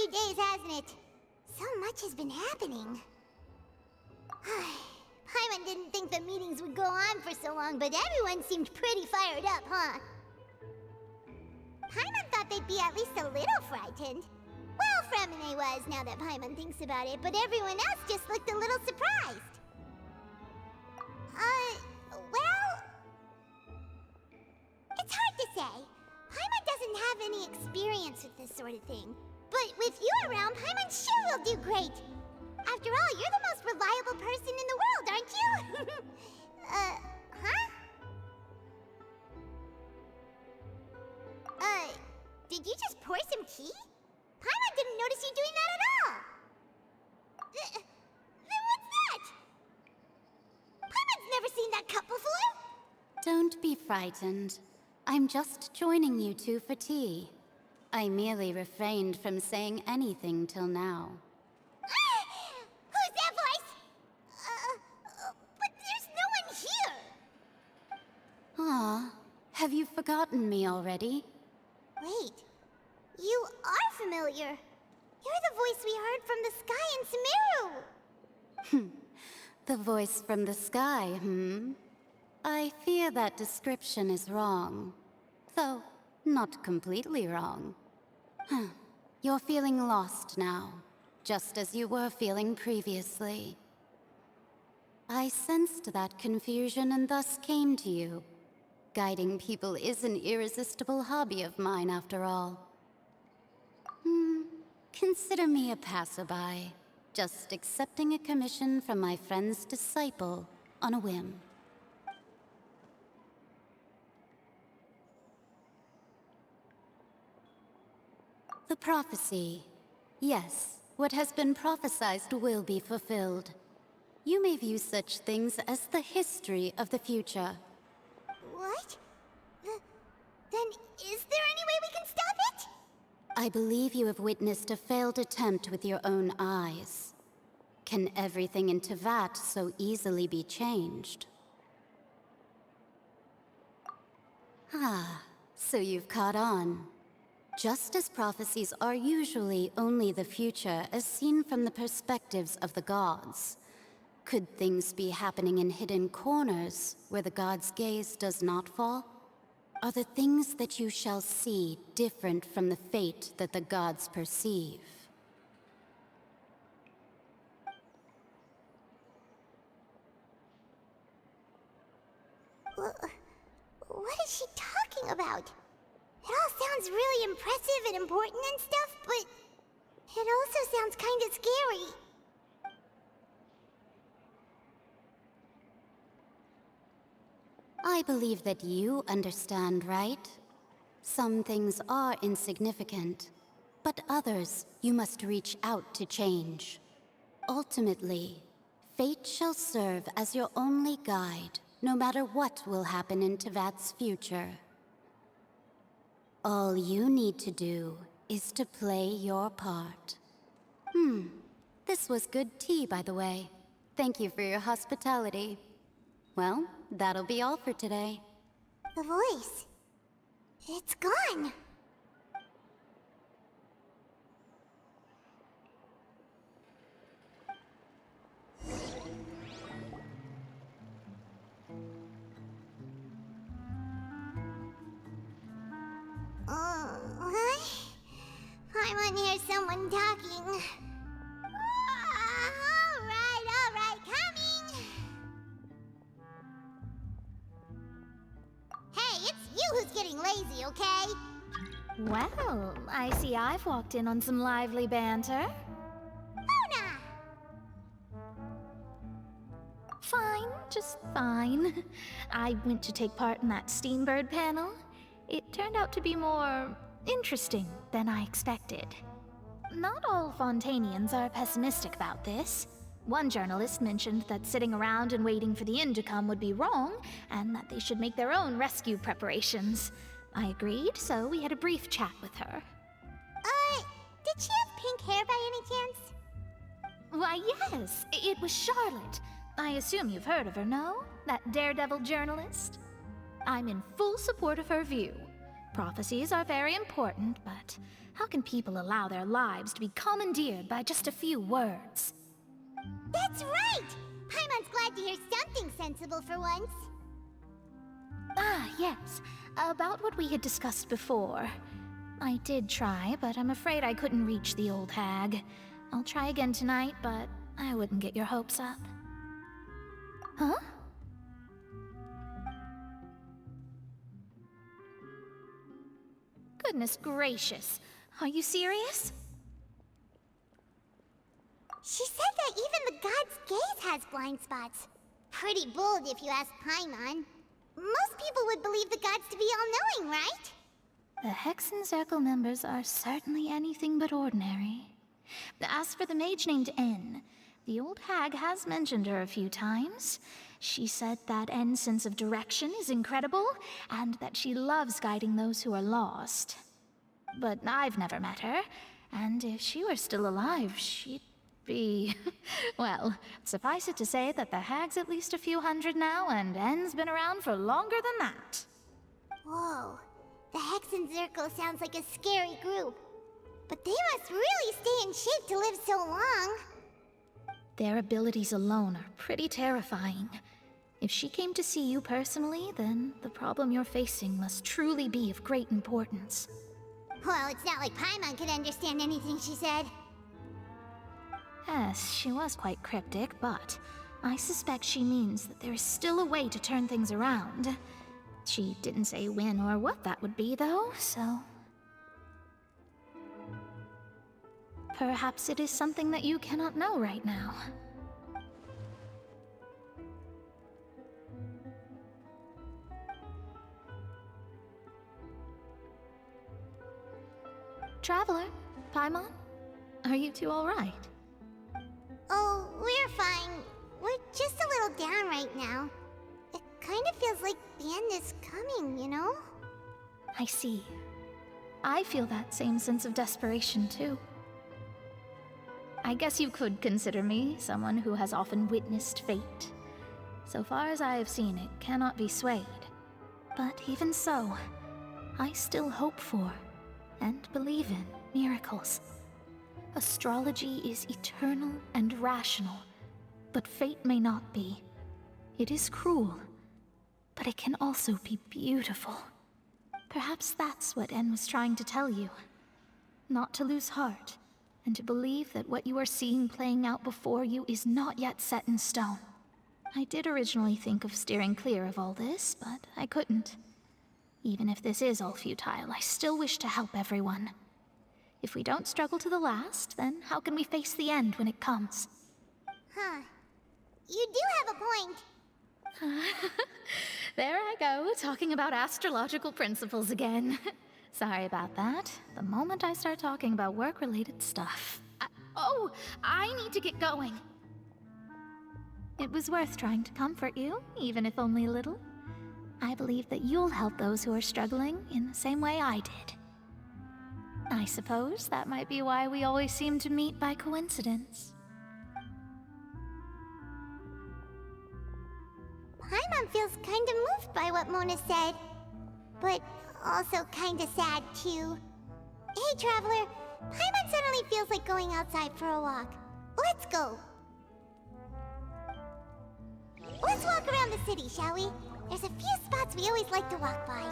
few days, hasn't it? So much has been happening. Paimon didn't think the meetings would go on for so long, but everyone seemed pretty fired up, huh? Paimon thought they'd be at least a little frightened. Well, Fremine was, now that Paimon thinks about it, but everyone else just looked a little surprised. Well... It's hard to say. Paimon doesn't have any experience with this sort of thing. But with you around, Paimon sure will do great. After all, you're the most reliable person in the world, aren't you? Did you just pour some tea? Paimon didn't notice you doing that at all. Then what's that? Paimon's never seen that cup before. Don't be frightened. I'm just joining you two for tea. I merely refrained from saying anything till now. Who's that voice? But there's no one here. Ah, have you forgotten me already? Wait, you are familiar. You're the voice we heard from the sky in Sumeru. The voice from the sky, I fear that description is wrong. Though, not completely wrong. You're feeling lost now, just as you were feeling previously. I sensed that confusion and thus came to you. Guiding people is an irresistible hobby of mine, after all. Consider me a passerby, just accepting a commission from my friend's disciple on a whim. The prophecy. Yes, what has been prophesied will be fulfilled. You may view such things as the history of the future. What? Then is there any way we can stop it? I believe you have witnessed a failed attempt with your own eyes. Can everything in Teyvat so easily be changed? Ah, so you've caught on. Just as prophecies are usually only the future as seen from the perspectives of the gods, could things be happening in hidden corners where the gods' gaze does not fall? Are the things that you shall see different from the fate that the gods perceive? What is she talking about? It all sounds really impressive and important and stuff, but it also sounds kind of scary. I believe that you understand, right? Some things are insignificant, but others you must reach out to change. Ultimately, fate shall serve as your only guide, no matter what will happen in Teyvat's future. All you need to do is to play your part. This was good tea, by the way. Thank you for your hospitality. Well, that'll be all for today. The voice. It's gone. I want to hear someone talking. All right, coming. Hey, it's you who's getting lazy, okay? Well, I see I've walked in on some lively banter. Luna! Fine, just fine. I went to take part in that Steambird panel. It turned out to be more interesting than I expected. Not all Fontanians are pessimistic about this. One journalist mentioned that sitting around and waiting for the end to come would be wrong, and that they should make their own rescue preparations. I agreed, so we had a brief chat with her. Did she have pink hair by any chance? Why, yes, it was Charlotte. I assume you've heard of her, no? That daredevil journalist? I'm in full support of her view. Prophecies are very important, but How can people allow their lives to be commandeered by just a few words? That's right! Paimon's glad to hear something sensible for once. Ah, yes. About what we had discussed before. I did try, but I'm afraid I couldn't reach the old hag. I'll try again tonight, but I wouldn't get your hopes up. Huh? Goodness gracious. Are you serious? She said that even the god's gaze has blind spots. Pretty bold if you ask Paimon. Most people would believe the gods to be all-knowing, right? The Hexen Circle members are certainly anything but ordinary. As for the mage named N, the old hag has mentioned her a few times. She said that N's sense of direction is incredible, and that she loves guiding those who are lost. But I've never met her, and if she were still alive, she'd be... well, suffice it to say that the hag's at least a few hundred now, and N's been around for longer than that. Whoa. The Hexen Circle sounds like a scary group. But they must really stay in shape to live so long. Their abilities alone are pretty terrifying. If she came to see you personally, then the problem you're facing must truly be of great importance. Well, it's not like Paimon could understand anything she said. Yes, she was quite cryptic, but I suspect she means that there is still a way to turn things around. She didn't say when or what that would be, though, so... perhaps it is something that you cannot know right now. Traveler, Paimon, are you two all right? Oh, we're fine. We're just a little down right now. It kind of feels like the end is coming, you know? I see. I feel that same sense of desperation, too. I guess you could consider me someone who has often witnessed fate. So far as I have seen, it cannot be swayed. But even so, I still hope for, and believe in, miracles. Astrology is eternal and rational, but fate may not be. It is cruel, but it can also be beautiful. Perhaps that's what En was trying to tell you. Not to lose heart, and to believe that what you are seeing playing out before you is not yet set in stone. I did originally think of steering clear of all this, but I couldn't. Even if this is all futile, I still wish to help everyone. If we don't struggle to the last, then how can we face the end when it comes? Huh. You do have a point. There I go, talking about astrological principles again. Sorry about that. The moment I start talking about work-related stuff... I need to get going. It was worth trying to comfort you, even if only a little. I believe that you'll help those who are struggling in the same way I did. I suppose that might be why we always seem to meet by coincidence. Paimon feels kinda moved by what Mona said. But also kinda sad, too. Hey, Traveler. Paimon suddenly feels like going outside for a walk. Let's go. Let's walk around the city, shall we? There's a few spots we always like to walk by.